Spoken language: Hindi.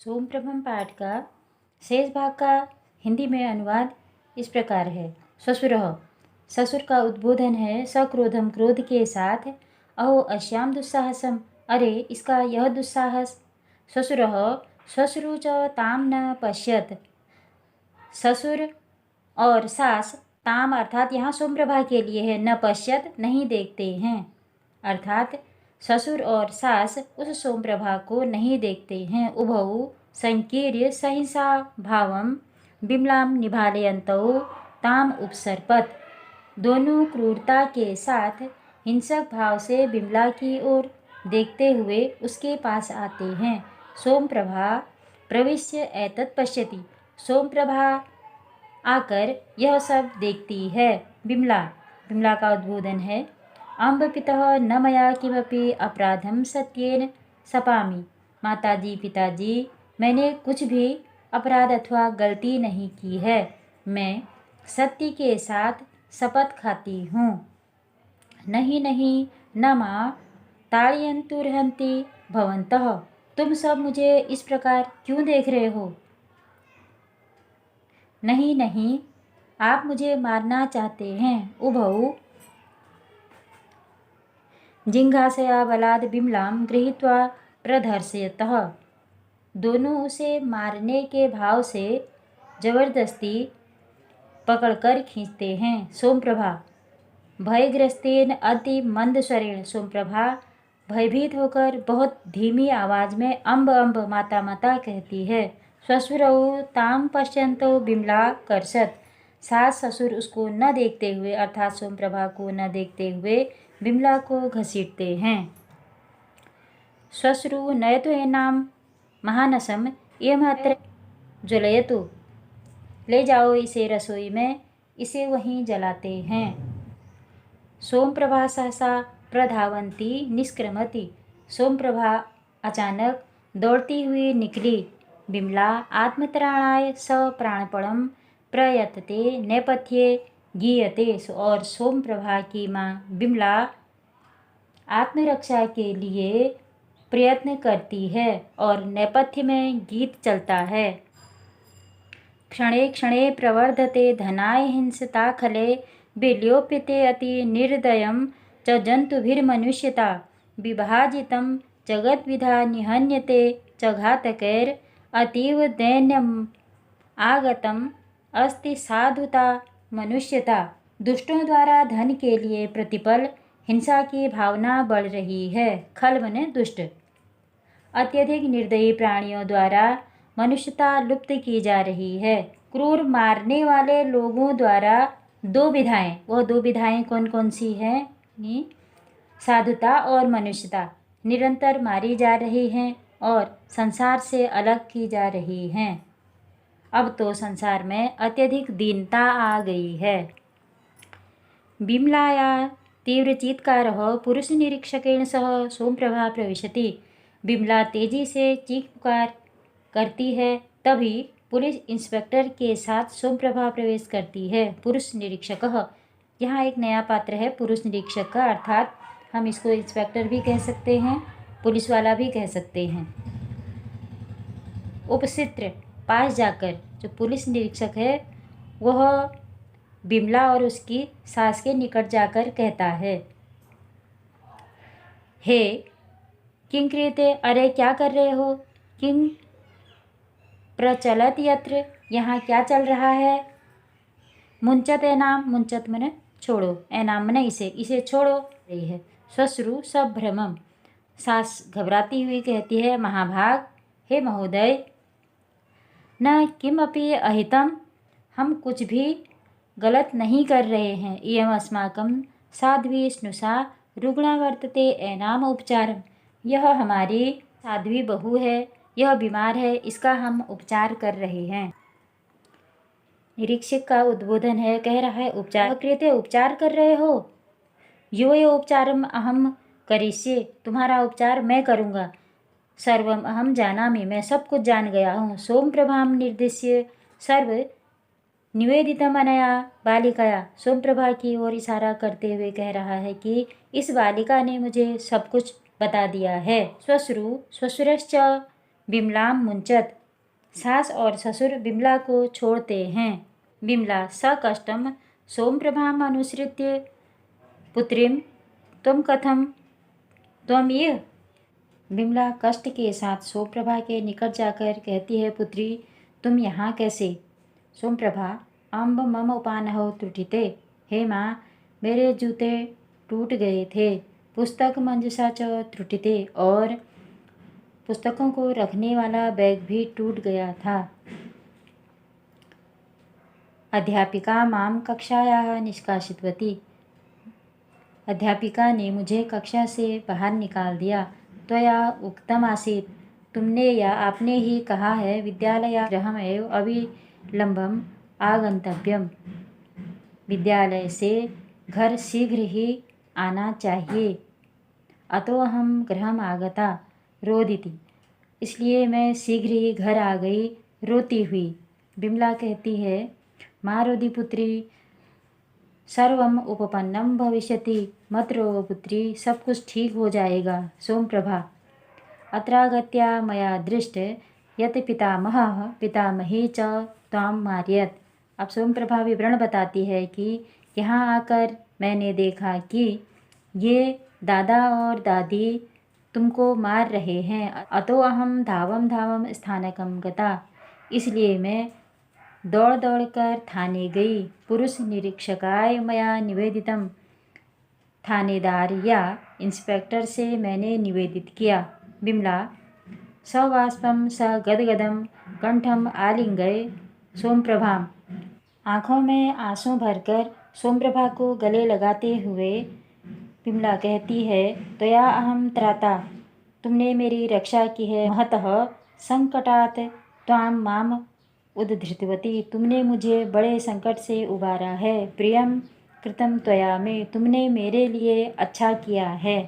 सोमप्रभम पाठ का शेष भाग का हिंदी में अनुवाद इस प्रकार है। ससुरः, ससुर का उद्बोधन है। सक्रोधम, क्रोध के साथ। अहो अश्याम दुस्साहसम, अरे इसका यह दुस्साहस। ससुरः, ससुरु च ताम न पश्यत, ससुर और सास ताम अर्थात यहाँ सोमप्रभा के लिए है, न पश्यत नहीं देखते हैं, अर्थात ससुर और सास उस सोमप्रभा को नहीं देखते हैं। उभौ संकीर्य सहिंसा भावम बिमलाम निभालयन्तौ ताम उपसर्पत, दोनों क्रूरता के साथ हिंसक भाव से बिमला की ओर देखते हुए उसके पास आते हैं। सोमप्रभा प्रविश्य एतत् पश्यति, सोमप्रभा आकर यह सब देखती है। बिमला, बिमला का उद्बोधन है। अम्ब पितः न मया किमपि अपराधम सत्येन सपामि, माताजी पिताजी मैंने कुछ भी अपराध अथवा गलती नहीं की है, मैं सत्य के साथ शपथ खाती हूँ। नहीं नहीं न माँ ताड़यन्तुर्हन्ति भवन्तः, तुम सब मुझे इस प्रकार क्यों देख रहे हो। नहीं नहीं आप मुझे मारना चाहते हैं। उभौ जिंघासया बलाद बिमलाम गृहीत्वा प्रदर्शयतः, दोनों उसे मारने के भाव से जबरदस्ती पकड़कर खींचते हैं। सोमप्रभा भयग्रस्तेन अति मंद स्वरेण, सोमप्रभा भयभीत होकर बहुत धीमी आवाज में अम्ब अम्ब माता माता कहती है। ससुरौ ताम पश्यन्तौ बिमला कर्षत, सास ससुर उसको न देखते हुए अर्थात सोमप्रभा को न देखते हुए बिमला को घसीटते हैं। श्वश्रु नयतु एनाम महानसम इयमत्र ज्वलयतु, ले जाओ इसे रसोई में, इसे वहीं जलाते हैं। सोमप्रभा सहसा प्रधावंती निष्क्रमति, सोमप्रभा अचानक दौड़ती हुई निकली। बिमला आत्मत्राणाय स प्राणपणम प्रयतते नेपथ्ये गीयते, और सोमप्रभा की माँ बिमला आत्मरक्षा के लिए प्रयत्न करती है और नेपथ्य में गीत चलता है। क्षणे क्षणे प्रवर्धते धनाय हिंसताखले, विलोप्यते अति निर्दयं च जन्तुभिर्मनुष्यता, विभाजितं जगद्विधा निहन्यते च घातकैर अतीव दैन्यम् आगतम् अस्ति साधुता मनुष्यता, दुष्टों द्वारा धन के लिए प्रतिपल हिंसा की भावना बढ़ रही है। खल मने दुष्ट, अत्यधिक निर्दयी प्राणियों द्वारा मनुष्यता लुप्त की जा रही है। क्रूर मारने वाले लोगों द्वारा दो विधाएं, वह दो विधाएं कौन कौन सी हैं? साधुता और मनुष्यता निरंतर मारी जा रही हैं और संसार से अलग की जा रही हैं। अब तो संसार में अत्यधिक दीनता आ गई है। बिमलाया तीव्रचीत्कारः पुरुषनिरीक्षकेण सह सोमप्रभा प्रविशति, बिमला तेजी से चीख पुकार करती है, तभी पुलिस इंस्पेक्टर के साथ सोमप्रभा प्रवेश करती है। पुरुष निरीक्षकः, यहाँ एक नया पात्र है पुरुष निरीक्षक का, अर्थात हम इसको इंस्पेक्टर भी कह सकते हैं, पुलिस वाला भी कह सकते हैं। उपचित्र, पास जाकर जो पुलिस निरीक्षक है वह बिमला और उसकी सास के निकट जाकर कहता है, हे किं क्रियते, अरे क्या कर रहे हो। किं प्रचलत यत्र, यहाँ क्या चल रहा है। मुंचत एनाम, मुंचत मने छोड़ो, एनाम मने इसे छोड़ो रही है। श्वश्रु सभ्रमम, सास घबराती हुई कहती है, महाभाग हे महोदय, न किमपि अहितम, हम कुछ भी गलत नहीं कर रहे हैं। इयम अस्माकं साध्वी स्नुषा रुग्णा वर्तते एनाम उपचारम, यह हमारी साध्वी बहू है, यह बीमार है, इसका हम उपचार कर रहे हैं। निरीक्षक का उद्बोधन है, कह रहा है उपचार क्रियते, उपचार कर रहे हो। यो ये उपचारम अहम करिष्ये, तुम्हारा उपचार मैं करूँगा। सर्वम अहम जानामि, मैं सब कुछ जान गया हूँ। सोमप्रभाम निर्दिश्य सर्व निवेदितम अनया बालिकाया, सोमप्रभा की ओर इशारा करते हुए कह रहा है कि इस बालिका ने मुझे सब कुछ बता दिया है। श्वश्रु श्वश्रश्च बिमलाम मुंचत। सास और ससुर बिमला को छोड़ते हैं। बिमला सकष्टम सोमप्रभाम अनुसृत्य पुत्रीम त्वं कथम त्वं इह। बिमला कष्ट के साथ सोमप्रभा के निकट जाकर कहती है, पुत्री तुम यहाँ कैसे? सोमप्रभा अम्ब मम उपानहौ त्रुटिते। हे माँ, मेरे जूते टूट गए थे। पुस्तक मंजसा च त्रुटिते, और पुस्तकों को रखने वाला बैग भी टूट गया था। अध्यापिका माम कक्षायाः निष्कासितवती। अध्यापिका ने मुझे कक्षा से बाहर निकाल दिया। त्वया उक्तम आसीत्, तुमने या आपने ही कहा है, विद्यालय गृहमेव अविलंबम आगंतव्यम। विद्यालय से घर शीघ्र ही आना चाहिए। अतो अहम गृहम आगता रोदिति। इसलिए मैं शीघ्र ही घर आ गई रोती हुई। बिमला कहती है, माँ रोदी पुत्री, सर्वम उपपन्नम भविष्यति। मत रो पुत्री, सब कुछ ठीक हो जाएगा। सोमप्रभा अत्रागत्या मया दृष्ट यत पितामहः पितामही च त्वां मारयत। अब सोमप्रभा विवरण बताती है कि यहाँ आकर मैंने देखा कि ये दादा और दादी तुमको मार रहे हैं। अतो अहम धावम धावम स्थानकम गता। इसलिए मैं दौड़ दौड़ कर थाने गई। पुरुष निरीक्षकाय मया निवेदितम। थानेदार या इंस्पेक्टर से मैंने निवेदित किया। बिमला सवाष्पम स गदगदम कंठम आलिंगय सोमप्रभाम। आँखों में आंसू भरकर सोमप्रभा को गले लगाते हुए बिमला कहती है, त्वया अहम त्राता। तुमने मेरी रक्षा की है। महतः संकटात् त्वां माम उद्धृतवती। तुमने मुझे बड़े संकट से उबारा है। प्रियम कृतम त्वया में, तुमने मेरे लिए अच्छा किया है।